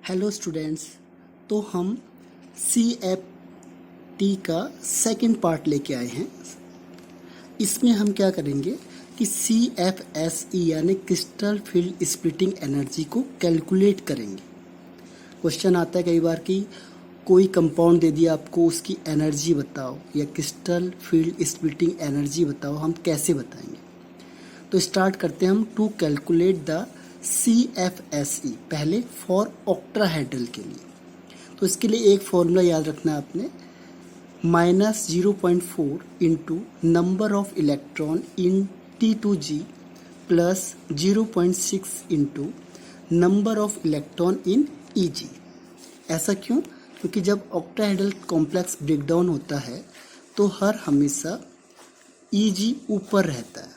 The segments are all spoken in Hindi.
Hello students. तो हम सी एफ टी का सेकंड पार्ट लेके आए हैं। इसमें हम क्या करेंगे कि सी एफ एस ई यानी क्रिस्टल फील्ड स्प्लिटिंग एनर्जी को कैलकुलेट करेंगे। क्वेश्चन आता है कई बार कि कोई कंपाउंड दे दिया आपको, उसकी एनर्जी बताओ या क्रिस्टल फील्ड स्प्लिटिंग एनर्जी बताओ, हम कैसे बताएंगे। तो स्टार्ट करते हैं हम टू कैलकुलेट द CFSE पहले फॉर ऑक्टाहेड्रल के लिए। तो इसके लिए एक फॉर्मूला याद रखना है आपने, -0.4 into number of electron in T2G plus 0.6 into number of electron in EG। ऐसा क्यों? क्योंकि जब ऑक्टाहेड्रल कॉम्प्लेक्स ब्रेकडाउन होता है तो हर हमेशा EG ऊपर रहता है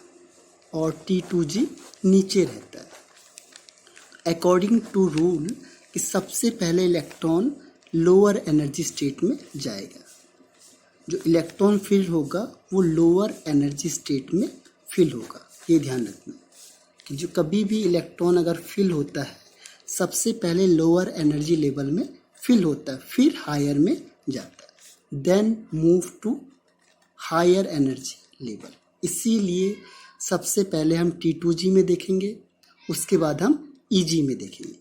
और T2G नीचे रहता है। अकॉर्डिंग टू रूल कि सबसे पहले इलेक्ट्रॉन लोअर एनर्जी स्टेट में जाएगा। जो इलेक्ट्रॉन फिल होगा वो लोअर एनर्जी स्टेट में फिल होगा। ये ध्यान रखना कि जो कभी भी इलेक्ट्रॉन अगर फिल होता है सबसे पहले लोअर एनर्जी लेवल में फिल होता है, फिर हायर में जाता है, then move to higher energy level. इसीलिए सबसे पहले हम T2G में देखेंगे, उसके बाद हम EG में देखेंगे।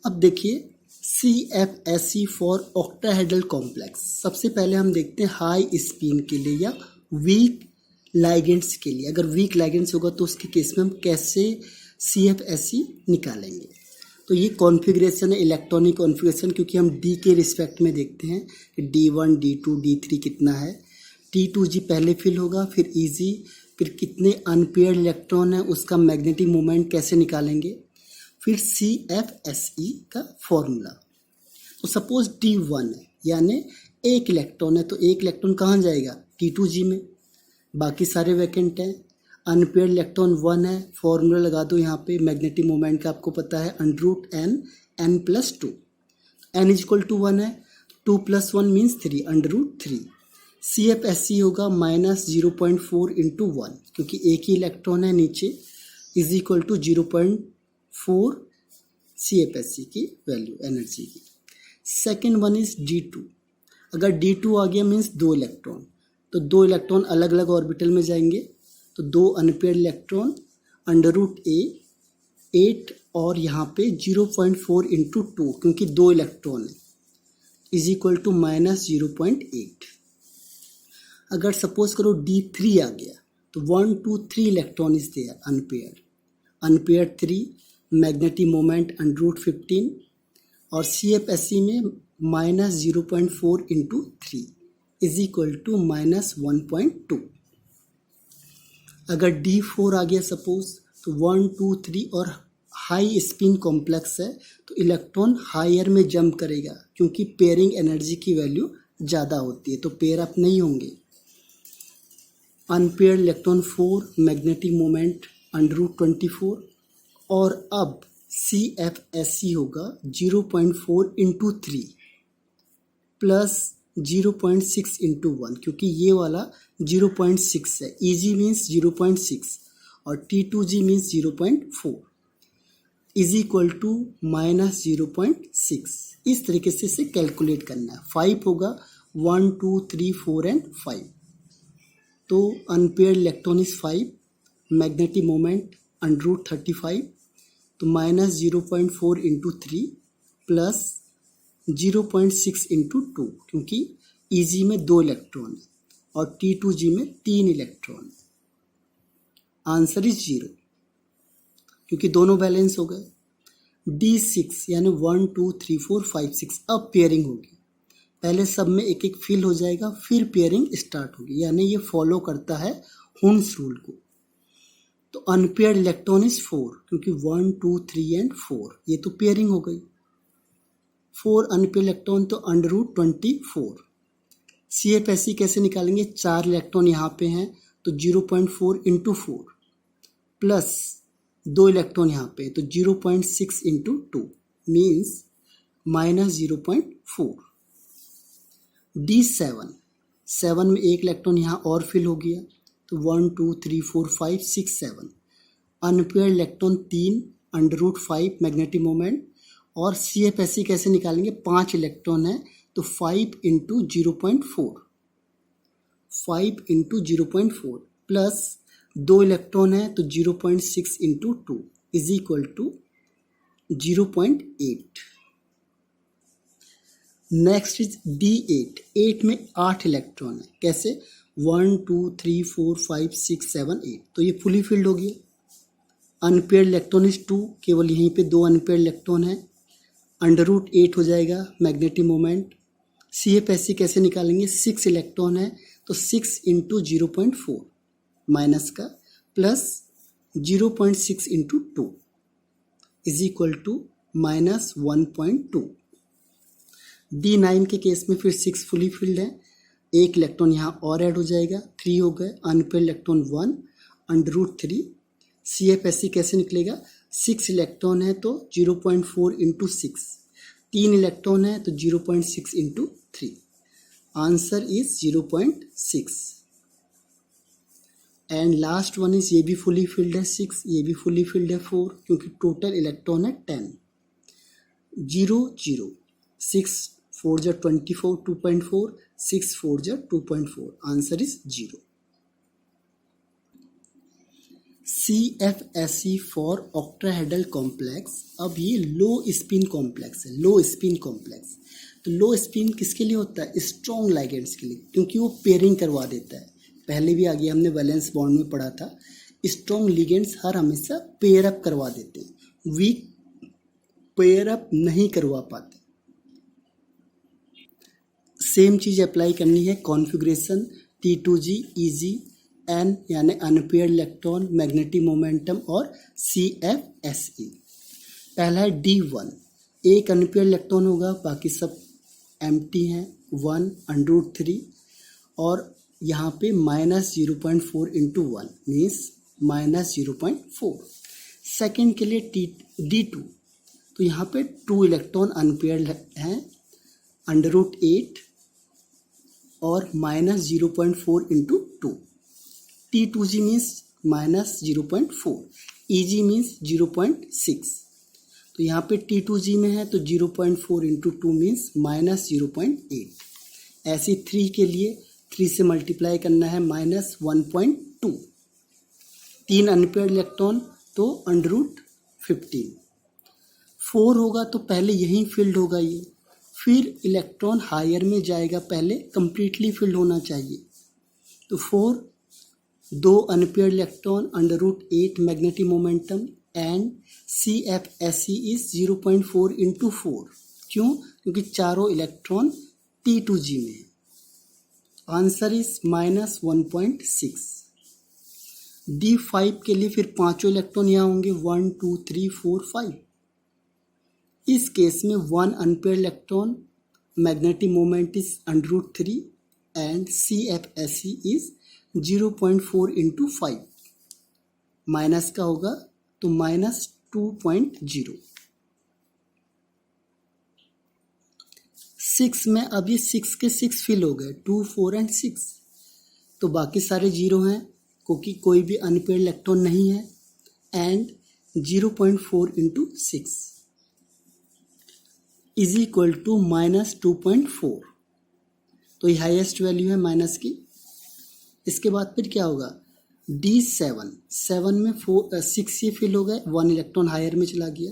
अब देखिए CFSE फॉर ऑक्टाहेड्रल कॉम्प्लेक्स। सबसे पहले हम देखते हैं हाई स्पिन के लिए या वीक लाइगेंड्स के लिए। अगर वीक लाइगेंड्स होगा तो उसके केस में हम कैसे CFSE निकालेंगे। तो ये कॉन्फ़िगरेशन है, इलेक्ट्रॉनिक कॉन्फ़िगरेशन, क्योंकि हम D के रिस्पेक्ट में देखते हैं कि D1, D2, D3 कितना है। T2G पहले फिल होगा, फिर EG, फिर कितने अनपेयर्ड इलेक्ट्रॉन है उसका मैग्नेटिक मोमेंट कैसे निकालेंगे, फिर CFSE का फॉर्मूला। तो सपोज D1 है यानी एक इलेक्ट्रॉन है, तो एक इलेक्ट्रॉन कहाँ जाएगा? T2G में, बाकी सारे वैकेंट हैं। अनपेयर्ड इलेक्ट्रॉन 1 है, फॉर्मूला लगा दो यहाँ पे मैग्नेटिक मोमेंट का, आपको पता है √n n+2। n = 1 है, 2 + 1 मीन्स 3, √3। CFSE होगा -0.4 इंटू 1, क्योंकि एक ही इलेक्ट्रॉन है नीचे, इज इक्वल टू 0.4 CFSE की वैल्यू एनर्जी की। Second one is D2। अगर D2 आ गया मीन्स 2 इलेक्ट्रॉन, तो 2 इलेक्ट्रॉन अलग अलग ऑर्बिटल में जाएंगे, तो 2 अनपेयर्ड इलेक्ट्रॉन √A 8 और यहाँ पे 0.4 इंटू 2, क्योंकि 2 इलेक्ट्रॉन है, इज इक्वल टू -0.8। अगर सपोज करो D3 आ गया तो 1, 2, 3 electron is there unpaired 3, magnetic moment √15 और CFSE में -0.4 इंटू 3 इज इक्वल टू -1.2। अगर D4 आ गया सपोज, तो 1, 2, 3 और हाई स्पिन कॉम्प्लेक्स है, तो इलेक्ट्रॉन हायर में जंप करेगा, क्योंकि पेयरिंग एनर्जी की वैल्यू ज़्यादा होती है, तो पेयर अप नहीं होंगे। अनपेयर्ड इलेक्ट्रॉन 4, मैग्नेटिक मोमेंट √24 और अब CFSE होगा 0.4 इंटू 3 प्लस 0.6 इंटू 1, क्योंकि ये वाला 0.6 है, EG मीन्स 0.6 और T2G means 0.4, is equal to -0.6। इस तरीके से इसे कैलकुलेट करना है। 5 होगा, 1, 2, 3, 4 एंड 5। तो unpaired electron is 5, magnetic moment √35, तो -0.4 इंटू 3 प्लस 0.6 इंटू 2, क्योंकि EG में 2 इलेक्ट्रॉन है और T2G में 3 इलेक्ट्रॉन है। आंसर इज 0, क्योंकि दोनों बैलेंस हो गए। D6 यानी 1, 2, 3, 4, 5, 6, अब पेयरिंग होगी। पहले सब में एक एक फिल हो जाएगा, फिर पेयरिंग स्टार्ट होगी, यानी ये फॉलो करता है हुन्स रूल को। तो अनपेयर्ड इलेक्ट्रॉन इज 4, क्योंकि 1, 2, 3 एंड 4, ये तो पेयरिंग हो गई। 4 अनपेयर्ड इलेक्ट्रॉन तो √24। CFSE कैसे निकालेंगे? 4 इलेक्ट्रॉन यहाँ पे हैं, तो 0.4 इंटू 4 प्लस 2 इलेक्ट्रॉन यहाँ पे, तो 0.6 इंटू 2 मीन्स -0.4। D7, 7 में एक इलेक्ट्रॉन यहाँ और फिल हो गया, तो 1, 2, 3, 4, 5, 6, 7। अनपेयर्ड इलेक्ट्रॉन 3 √5 मैग्नेटिक मोमेंट, और CFSE कैसे निकालेंगे, 5 इलेक्ट्रॉन है तो 5 इंटू 0.4, 5 इंटू 0.4 प्लस 2 इलेक्ट्रॉन है तो 0.6 into 2 is equal to 0.8। Next is D8, 8 में 8 इलेक्ट्रॉन है, कैसे 1 2 3 4 5 6 7 8, तो ये फुली फिल्ड हो गया। अनपेयर्ड इलेक्ट्रॉन इज 2, केवल यहीं पे 2 अनपेयर्ड इलेक्ट्रॉन है, √8 हो जाएगा मैग्नेटिक मोमेंट। CFSE कैसे निकालेंगे, 6 इलेक्ट्रॉन है तो 6 इंटू 0.4 माइनस का plus 0.6 into 2 is equal to -1.2। D9 के केस में फिर 6 फुली फिल्ड है, 1 इलेक्ट्रॉन यहाँ और ऐड हो जाएगा, 3 हो गए, अनपेयर्ड इलेक्ट्रॉन 1 √3। CFSE कैसे निकलेगा, 6 इलेक्ट्रॉन है तो 0.4 इंटू 6, 3 इलेक्ट्रॉन है तो 0.6 into 3, answer is 0.6। And last one is, ये भी फुली फिल्ड है 6, ये भी फुली फिल्ड है 4, क्योंकि टोटल इलेक्ट्रॉन है 10, 0 0, 6 4 जा 24, 2.4, 6 4 जा 2.4, answer is 0। CFSE for octahedral complex. अब ये लो स्पिन कॉम्प्लेक्स है, लो स्पिन कॉम्प्लेक्स। तो लो स्पिन किसके लिए होता है, स्ट्रॉन्ग लाइगेंड्स के लिए, क्योंकि वो पेयरिंग करवा देता है। पहले भी आगे हमने वैलेंस बॉन्ड में पढ़ा था, स्ट्रॉन्ग लिगेंड्स हर हमेशा पेयर अप करवा देते हैं, वीक पेयर अप नहीं करवा पाते। सेम चीज अप्लाई करनी है कॉन्फ़िगरेशन T2G EG N यानी अनपेयर्ड इलेक्ट्रॉन, मैग्नेटिक मोमेंटम और CFSE। पहला है D1, एक अनपेयर्ड इलेक्ट्रॉन होगा, बाकी सब एम्प्टी हैं, 1 √3 और यहाँ पे -0.4 इंटू 1 मीन्स -0.4। सेकेंड के लिए D2, तो यहाँ पे 2 इलेक्ट्रॉन अनपेयर्ड हैं, √8 और -0.4 into 2। T2G means -0.4, EG means 0.6, तो यहाँ पे T2G में है तो 0.4 इंटू 2 मीन्स -0.8। ऐसे 3 के लिए 3 से मल्टीप्लाई करना है -1.2, 3 अनपेयर्ड इलेक्ट्रॉन तो √15। 4 होगा तो पहले यहीं फिल्ड होगा ये, फिर इलेक्ट्रॉन हायर में जाएगा, पहले कंप्लीटली फिल्ड होना चाहिए। तो 4, 2 unpaired electron √8 magnetic momentum and CFSE is 0.4 into 4। क्यों, क्योंकि चारों इलेक्ट्रॉन T2G में है, आंसर इज -1.6। D5 के लिए फिर 5 इलेक्ट्रॉन यहाँ होंगे, 1 2 3 4 5। इस केस में 1 unpaired electron, magnetic moment is √3 and CFSE is 0.4 into 5, minus का होगा तो -2.0। 6 में अब ये 6 के 6 फिल हो गए, 2 4 एंड 6, तो बाकी सारे 0 हैं क्योंकि कोई भी अनपेयर्ड इलेक्ट्रॉन नहीं है, and 0.4 into 6 is equal to -2.4, तो ये हाईएस्ट वैल्यू है माइनस की। इसके बाद फिर क्या होगा, D7, 7 में 6 ये फिल हो गए, 1 इलेक्ट्रॉन हायर में चला गया,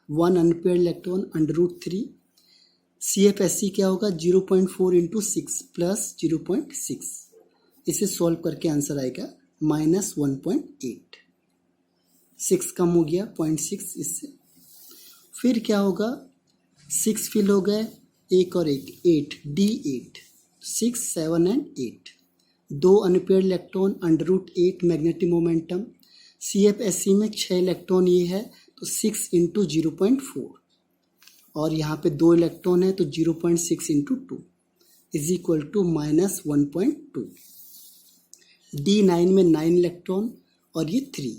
1 अनपेयर्ड इलेक्ट्रॉन √3। CFSE क्या होगा, 0.4 इंटू 6 प्लस 0.6, इसे सॉल्व करके आंसर आएगा -1.8, 6 कम हो गया 0.6 इससे। फिर क्या होगा, 6 फिल हो गए, एक और एक 8, D8, 6 7 and 8, 2 unpaired electron √8 magnetic momentum. CFSE में 6 इलेक्ट्रॉन ये है तो 6 इंटू 0.4, और यहाँ पे 2 इलेक्ट्रॉन है तो 0.6 into 2 is equal to -1.2। D9 में 9 इलेक्ट्रॉन और ये 3,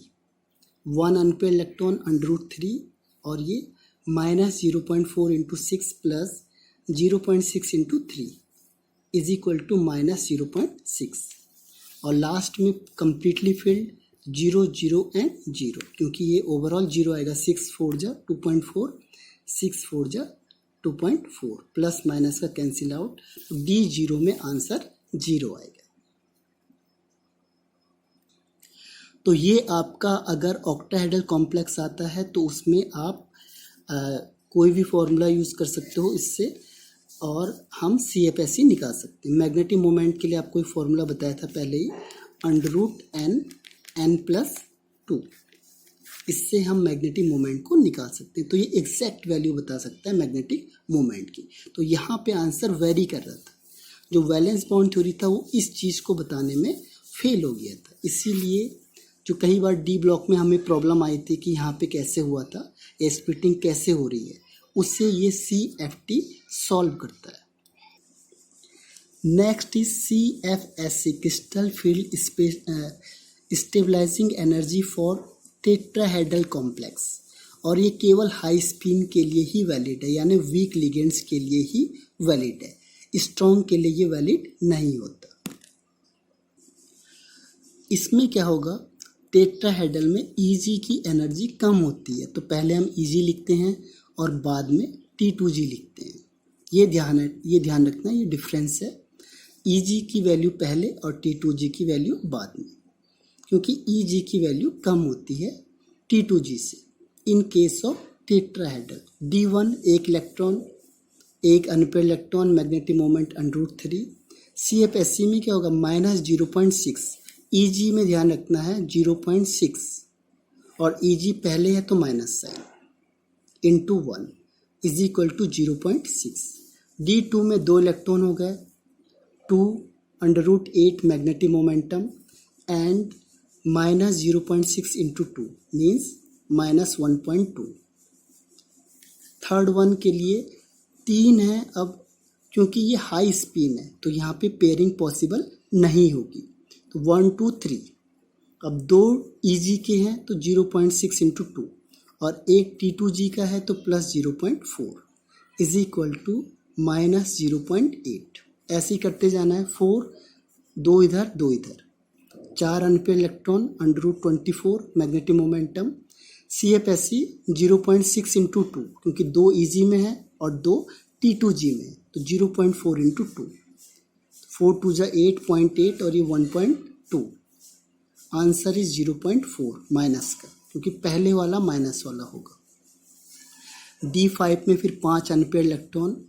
1 अनपेयर्ड इलेक्ट्रॉन √3 और ये -0.4 into 6 plus 0.6 into 3 is equal to -0.6, और लास्ट में कंप्लीटली फिल्ड 0 0 एंड 0, क्योंकि ये ओवरऑल 0 आएगा। 6 4 जा 2.4, 6 4 जा 2.4, प्लस माइनस का कैंसिल आउट, D0 में आंसर 0 आएगा। तो ये आपका अगर ऑक्टाहेड्रल कॉम्प्लेक्स आता है तो उसमें आप कोई भी फॉर्मूला यूज़ कर सकते हो इससे, और हम CFSE निकाल सकते हैं। मैग्नेटिक मोमेंट के लिए आपको एक फॉर्मूला बताया था पहले ही, √n+2, इससे हम मैग्नेटिक मोमेंट को निकाल सकते हैं। तो ये एग्जैक्ट वैल्यू बता सकता है मैग्नेटिक मोमेंट की। तो यहाँ पे आंसर वेरी कर रहा था, जो वैलेंस बाउंड थ्योरी था वो इस चीज़ को बताने में फेल हो गया था। इसीलिए जो कई बार D ब्लॉक में हमें प्रॉब्लम आई थी कि यहाँ पे कैसे हुआ था, ये स्प्लिटिंग कैसे हो रही है, उससे ये CFT सॉल्व करता है। Next is CFSE, crystal field stabilising energy for tetrahedral complex, और ये केवल हाई स्पिन के लिए ही वैलिड है, यानी वीक लिगेंड्स के लिए ही वैलिड है, स्ट्रॉन्ग के लिए ये वैलिड नहीं होता। इसमें क्या होगा, टेट्राहेड्रल में Eg की एनर्जी कम होती है, तो पहले हम Eg लिखते हैं और बाद में T2G लिखते हैं। ये ध्यान रखना, ये डिफरेंस है, Eg की वैल्यू पहले और T2G की वैल्यू बाद में, क्योंकि Eg की वैल्यू कम होती है T2G से in case of tetrahedral. D1 एक इलेक्ट्रॉन, एक unpaired electron, magnetic moment √3। CFSE में क्या होगा, -0.6, Eg में ध्यान रखना है 0.6, और Eg पहले है तो minus sign, into 1 is equal to 0.6। D2 में 2 इलेक्ट्रॉन हो गए, 2√8 magnetic momentum and -0.6 into 2 means -1.2। Third one के लिए 3 है, अब क्योंकि ये हाई स्पिन है तो यहाँ पे पेयरिंग पॉसिबल नहीं होगी, तो 1 2 3। अब 2 Eg के हैं तो 0.6 इंटू 2, और एक T2G का है तो प्लस 0.4 इज इक्वल टू -0.8। ऐसे ही करते जाना है, 4 2 इधर 2 इधर, 4 unpaired electron √24 magnetic momentum. CFSE 0.6 into 2, क्योंकि 2 Eg में है और 2 T2G में है, तो 0.4 इंटू 2, 4 2 जा 8.8 और ये 1.2, आंसर इज 0.4 माइनस का, क्योंकि पहले वाला माइनस वाला होगा। D5 में फिर 5 अनपेयर्ड इलेक्ट्रॉन,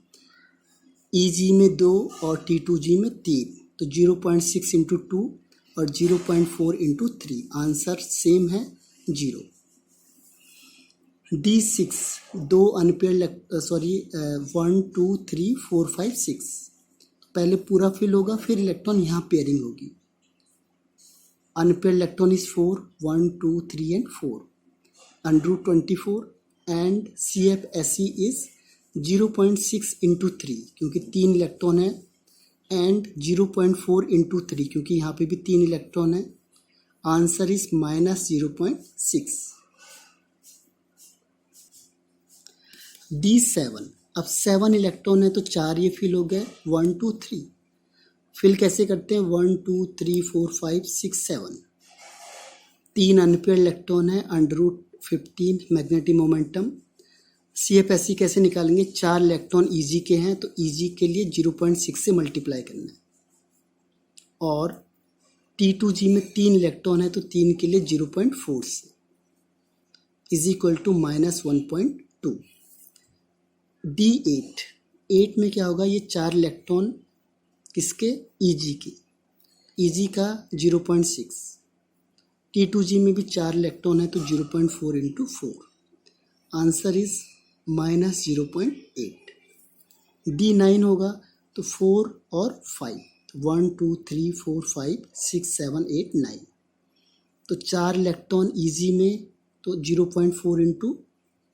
Eg में 2 और T2G में 3, तो 0.6 इंटू 2 और 0.4 इंटू 3, आंसर सेम है 0। D6 2 अनपेयर्ड 1 2 3 4 5 6, पहले पूरा फिल होगा फिर इलेक्ट्रॉन यहाँ पेयरिंग होगी। Unpaired electron is 4 1 2 3 and 4 √24 and CFSE is 0.6 into 3, क्योंकि 3 इलेक्ट्रॉन है, एंड 0.4 इंटू 3, क्योंकि यहाँ पे भी 3 इलेक्ट्रॉन है, आंसर इज -0.6। D7, अब 7 इलेक्ट्रॉन है तो 4 ये फिल हो गए, 1 2 3। फिल कैसे करते हैं, 1 2 3 4 5 6 7, 3 अनपेयर्ड इलेक्ट्रॉन है, √15 मैग्नेटिक मोमेंटम। CFSE कैसे निकालेंगे, 4 इलेक्ट्रॉन Eg के हैं तो Eg के लिए 0.6 से मल्टीप्लाई करना है, और T2G में 3 इलेक्ट्रॉन है तो 3 के लिए 0.4 से इज इक्वल टू -1.2। D8, 8 में क्या होगा, ये 4 इलेक्ट्रॉन किसके, Eg के, Eg का 0.6, T2G में भी 4 इलेक्ट्रॉन है तो 0.4 इंटू 4, आंसर इज -0.8। D9 होगा तो 4 और 5, 1 2 3 4 5 6 7 8 9, तो 4 इलेक्ट्रॉन Eg में तो 0.4 इंटू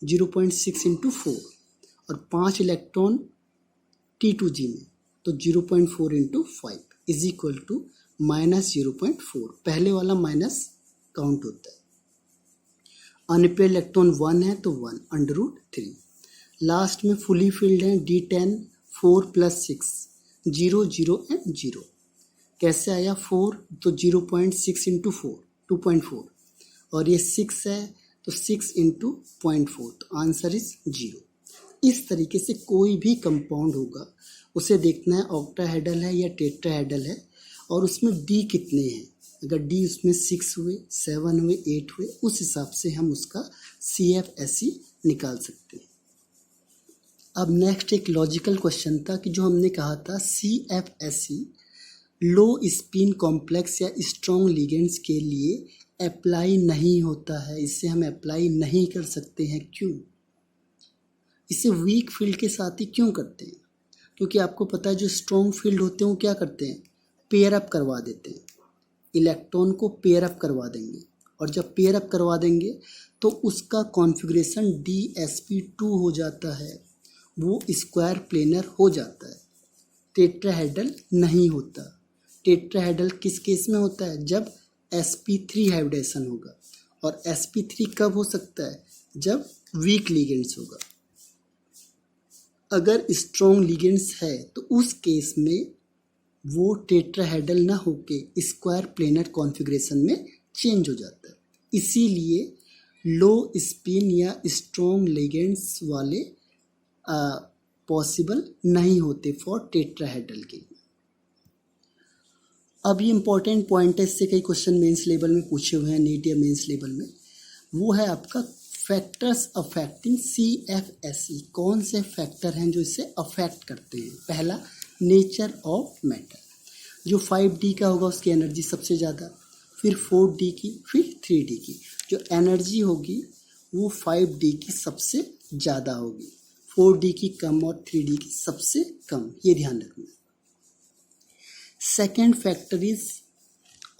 0.6 इंटू 4, और 5 इलेक्ट्रॉन T2G में तो 0.4 इंटू 5 इज इक्वल टू -0.4, पहले वाला माइनस काउंट होता है। अनपेयर्ड इलेक्ट्रॉन 1 है तो 1 √3। लास्ट में फुली फिल्ड है D10 4 + 6 0 0 एंड 0। कैसे आया, 4 तो 0.6 इंटू 4 2.4, और ये 6 है तो 6 इंटू 0.4, तो आंसर इज 0। इस तरीके से कोई भी कंपाउंड होगा उसे देखना है ऑक्टाहेड्रल है या टेट्राहेड्रल है और उसमें डी कितने हैं। अगर डी उसमें 6 हुए, 7 हुए, 8 हुए, उस हिसाब से हम उसका CFSE निकाल सकते हैं। अब नेक्स्ट एक लॉजिकल क्वेश्चन था कि जो हमने कहा था CFSE लो स्पिन कॉम्प्लेक्स या स्ट्रॉन्ग लिगेंड्स के लिए अप्लाई नहीं होता है, इससे हम अप्लाई नहीं कर सकते हैं। क्यों? इसे वीक फील्ड के साथ ही क्यों करते हैं? क्योंकि आपको पता है जो स्ट्रॉन्ग फील्ड होते हैं वो क्या करते हैं, पेयर अप करवा देते हैं, इलेक्ट्रॉन को पेयर अप करवा देंगे और जब पेयर अप करवा देंगे तो उसका कॉन्फ़िगरेशन DsP2 हो जाता है, वो स्क्वायर प्लेनर हो जाता है, टेट्राहेड्रल नहीं होता। टेट्राहेड्रल किस केस में होता है, जब sp3 हाइब्रिडेशन होगा, और sp3 कब हो सकता है, जब वीक लिगेंड्स होगा। अगर स्ट्रॉन्ग लिगेंड्स है तो उस केस में वो टेट्राहेड्रल ना होके स्क्वायर प्लेनर कॉन्फ़िगरेशन में चेंज हो जाता है। इसीलिए लो स्पिन या स्ट्रॉन्ग लिगेंड्स वाले पॉसिबल नहीं होते फॉर टेट्राहेड्रल के लिए। अब ये इंपॉर्टेंट पॉइंट है, इससे कई क्वेश्चन मेंस लेवल में पूछे हुए हैं, नीट या मेंस लेवल में। वो है आपका फैक्टर्स अफेक्टिंग CFSE। कौन से फैक्टर हैं जो इसे अफेक्ट करते हैं? पहला, नेचर ऑफ मैटर। जो 5D का होगा उसकी एनर्जी सबसे ज़्यादा, फिर 4D की, फिर 3D की। जो एनर्जी होगी वो 5D की सबसे ज़्यादा होगी, 4D की कम और 3D की सबसे कम, ये ध्यान रखना। Second factor is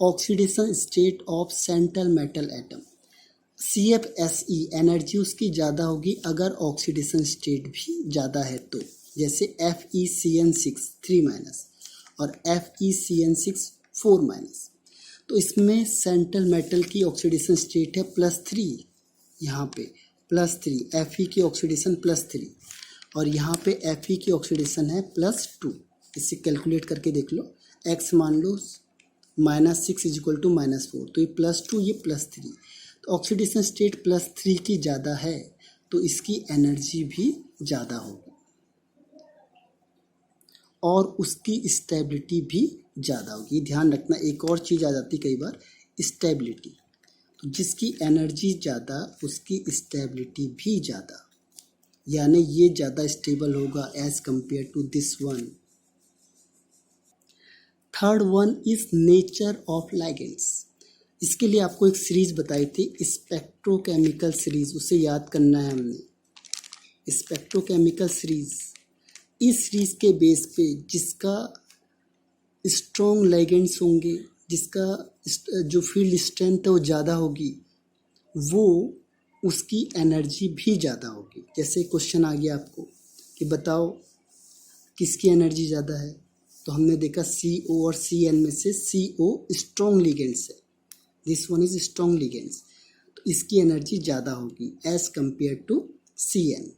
oxidation state of central metal atom. CFSE energy उसकी ज़्यादा होगी अगर ऑक्सीडेशन स्टेट भी ज़्यादा है तो, जैसे FeCN6 3- और FeCN6 4-। तो इसमें सेंट्रल मेटल की ऑक्सीडेशन स्टेट है +3, यहाँ पे +3, Fe की ऑक्सीडेशन +3 और यहाँ पे Fe की ऑक्सीडेशन है +2। इससे कैलकुलेट करके देख लो, x मान लो -6 = -4, तो ये +2 ये +3, तो ऑक्सीडेशन स्टेट +3 की ज़्यादा है तो इसकी एनर्जी भी ज़्यादा होगी और उसकी स्टेबिलिटी भी ज़्यादा होगी। ध्यान रखना, एक और चीज़ आ जाती कई बार, स्टेबिलिटी। तो जिसकी एनर्जी ज़्यादा उसकी स्टेबिलिटी भी ज़्यादा, यानी ये ज़्यादा स्टेबल होगा as compare to this one. Third one is nature of ligands. इसके लिए आपको एक सीरीज बताई थी, स्पेक्ट्रोकेमिकल सीरीज, उसे याद करना है हमने। स्पेक्ट्रोकेमिकल सीरीज, इस सीरीज के बेस पे जिसका स्ट्रॉन्ग लाइगेंड्स होंगे, जिसका जो फील्ड स्ट्रेंथ है वो ज़्यादा होगी, वो उसकी एनर्जी भी ज़्यादा होगी। जैसे क्वेश्चन आ गया आपको कि बताओ किसकी एनर्जी ज़्यादा है, तो हमने देखा CO और CN में से CO स्ट्रॉन्ग लिगेंड्स है, this one is strong ligands, तो इसकी एनर्जी ज़्यादा होगी एज कंपेयर टू CN।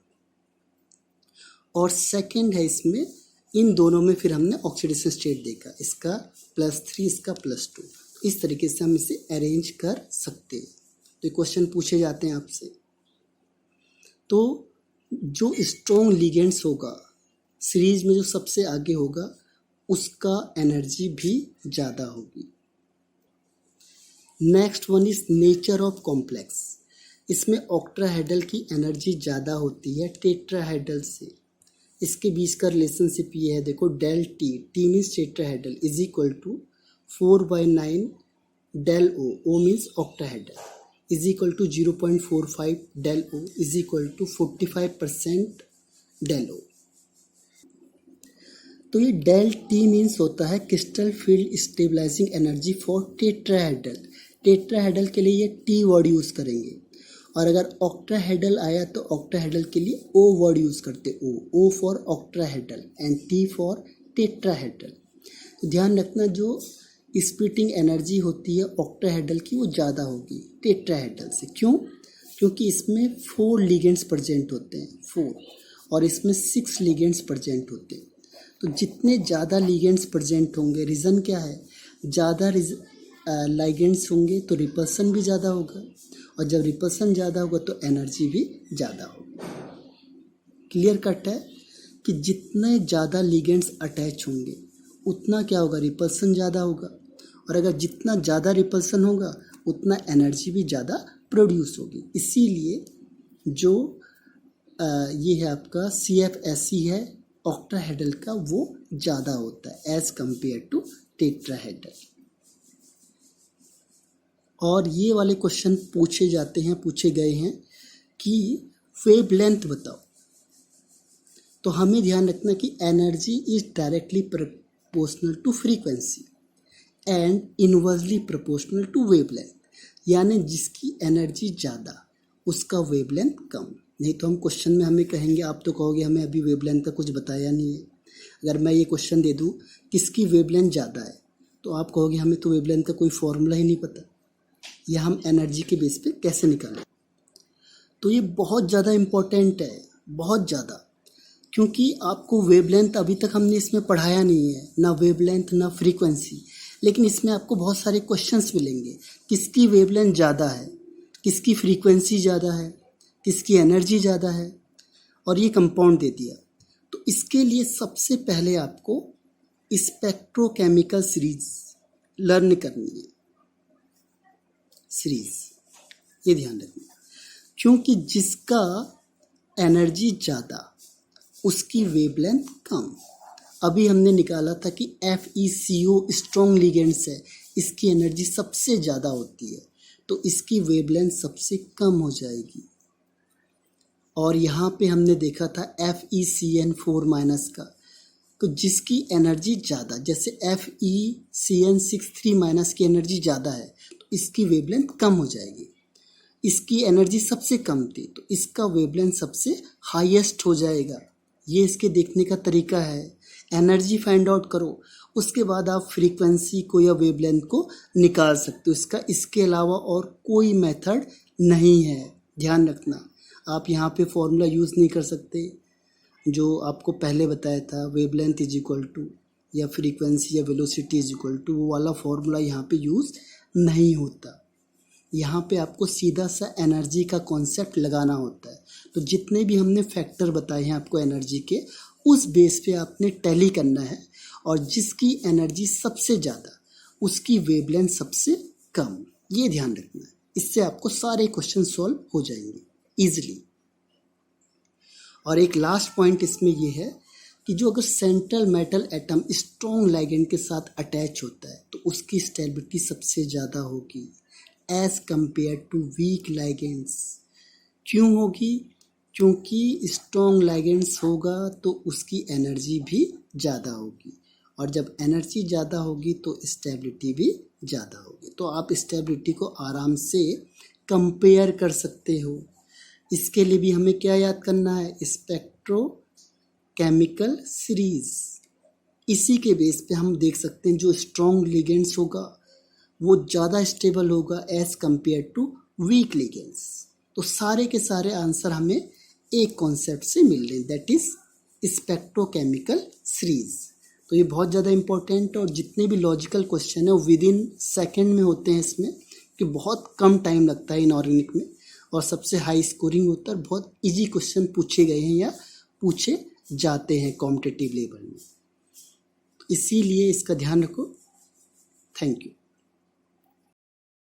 और सेकंड है इसमें, इन दोनों में फिर हमने ऑक्सीडेशन स्टेट देखा, इसका +3 इसका +2, तो इस तरीके से हम इसे अरेंज कर सकते हैं। तो क्वेश्चन पूछे जाते हैं आपसे। तो जो स्ट्रॉन्ग लिगेंड्स होगा सीरीज में, जो सबसे आगे होगा उसका एनर्जी भी ज़्यादा होगी। Next one is nature of complex. इसमें ऑक्टाहेड्रल की एनर्जी ज़्यादा होती है टेट्राहेड्रल से। इसके बीच का रिलेशनशिप ये है, देखो, del T, T means tetrahedral, is equal to 4/9 del O, O means octahedral, is equal to 0.45 del O, is equal to 45% del O। तो ये del T मीन्स होता है crystal field stabilising energy for tetrahedral. Tetrahedral के लिए ये T वर्ड यूज़ करेंगे, और अगर ऑक्टाहेड्रल आया तो ऑक्टाहेड्रल के लिए O वर्ड यूज़ करते, O for octahedral and T for tetrahedral. तो ध्यान रखना, जो स्प्लिटिंग एनर्जी होती है ऑक्टाहेड्रल की वो ज़्यादा होगी टेट्राहेड्रल से। क्यों? क्योंकि इसमें 4 लिगेंड्स प्रेजेंट होते हैं, 4, और इसमें 6 लिगेंड्स प्रेजेंट होते हैं। तो जितने ज़्यादा लिगेंड्स प्रेजेंट होंगे, रीज़न क्या है, ज़्यादा लाइगेंड्स होंगे तो रिपल्सन भी ज़्यादा होगा, और जब रिपल्सन ज़्यादा होगा तो एनर्जी भी ज़्यादा होगी। क्लियर कट है कि जितने ज़्यादा लिगेंड्स अटैच होंगे उतना क्या होगा, रिपल्सन ज़्यादा होगा, और अगर जितना ज़्यादा रिपल्सन होगा उतना एनर्जी भी ज़्यादा प्रोड्यूस होगी। इसीलिए जो ये है आपका CFSE है ऑक्टाहेड्रल का, वो ज़्यादा होता है एज कंपेयर टू टेट्राहेड्रल। और ये वाले क्वेश्चन पूछे गए हैं कि वेवलेंथ बताओ, तो हमें ध्यान रखना कि energy is directly proportional to frequency and inversely proportional to wavelength, यानी जिसकी एनर्जी ज़्यादा उसका वेवलेंथ कम। नहीं तो हम क्वेश्चन में हमें कहेंगे, आप तो कहोगे हमें अभी वेवलेंथ का कुछ बताया नहीं है। अगर मैं ये क्वेश्चन दे दूँ किसकी वेवलेंथ ज़्यादा है, तो आप कहोगे हमें तो वेवलेंथ का कोई फॉर्मूला ही नहीं पता, या हम एनर्जी के बेस पे कैसे निकालें। तो ये बहुत ज़्यादा इम्पोर्टेंट है, बहुत ज़्यादा, क्योंकि आपको वेवलेंथ अभी तक हमने इसमें पढ़ाया नहीं है, ना वेवलेंथ ना फ्रीक्वेंसी, लेकिन इसमें आपको बहुत सारे क्वेश्चंस मिलेंगे, किसकी वेवलेंथ ज़्यादा है, किसकी फ्रीक्वेंसी ज़्यादा है, किसकी एनर्जी ज़्यादा है, और ये कंपाउंड दे दिया। तो इसके लिए सबसे पहले आपको स्पेक्ट्रोकेमिकल सीरीज लर्न करनी है, सीरीज, ये ध्यान रखना, क्योंकि जिसका एनर्जी ज़्यादा उसकी वेवलेंथ कम। अभी हमने निकाला था कि FeCO स्ट्रॉन्ग लिगेंड्स है, इसकी एनर्जी सबसे ज़्यादा होती है, तो इसकी वेवलेंथ सबसे कम हो जाएगी। और यहाँ पे हमने देखा था FeCN4- का, तो जिसकी एनर्जी ज़्यादा, जैसे FeCN63- की एनर्जी ज़्यादा है तो इसकी वेवलेंथ कम हो जाएगी। इसकी एनर्जी सबसे कम थी तो इसका वेवलेंथ सबसे हाईएस्ट हो जाएगा। ये इसके देखने का तरीका है। एनर्जी फाइंड आउट करो, उसके बाद आप फ्रीक्वेंसी को या वेवलेंथ को निकाल सकते हो। इसके अलावा और कोई मेथड नहीं है, ध्यान रखना। आप यहाँ पे फॉर्मूला यूज़ नहीं कर सकते जो आपको पहले बताया था, वेवलेंथ इज इक्वल टू या फ्रीक्वेंसी या वेलोसिटी इज इक्वल टू, वो वाला फॉर्मूला यहाँ पे यूज़ नहीं होता। यहाँ पे आपको सीधा सा एनर्जी का कॉन्सेप्ट लगाना होता है। तो जितने भी हमने फैक्टर बताए हैं आपको एनर्जी के, उस बेस पे आपने टैली करना है, और जिसकी एनर्जी सबसे ज़्यादा उसकी वेवलेंथ सबसे कम, ये ध्यान रखना है। इससे आपको सारे क्वेश्चन सॉल्व हो जाएंगे ईजिली। और एक लास्ट पॉइंट इसमें ये है कि जो अगर central metal atom strong ligand के साथ अटैच होता है तो उसकी स्टेबिलिटी सबसे ज़्यादा होगी as compare to weak ligands. क्यों होगी? क्योंकि स्ट्रॉन्ग लाइगेंड्स होगा तो उसकी एनर्जी भी ज़्यादा होगी, और जब एनर्जी ज़्यादा होगी तो स्टेबिलिटी भी ज़्यादा होगी। तो आप स्टेबिलिटी को आराम से कंपेयर कर सकते हो। इसके लिए भी हमें क्या याद करना है? Spectrochemical series. इसी के बेस पे हम देख सकते हैं जो स्ट्रॉन्ग लिगेंड्स होगा वो ज़्यादा स्टेबल होगा as compare to weak ligands. तो सारे के सारे आंसर हमें एक कॉन्सेप्ट से मिल रहे हैं, दैट इज स्पेक्ट्रोकेमिकल सीरीज। तो ये बहुत ज़्यादा इंपॉर्टेंट, और जितने भी लॉजिकल क्वेश्चन है वो विद इन सेकेंड में होते हैं इसमें, कि बहुत कम टाइम लगता है इनऑर्गेनिक में, और सबसे हाई स्कोरिंग होता है। बहुत इजी क्वेश्चन पूछे गए हैं या पूछे जाते हैं कॉम्पिटिटिव लेवल में, इसीलिए इसका ध्यान रखो। Thank you.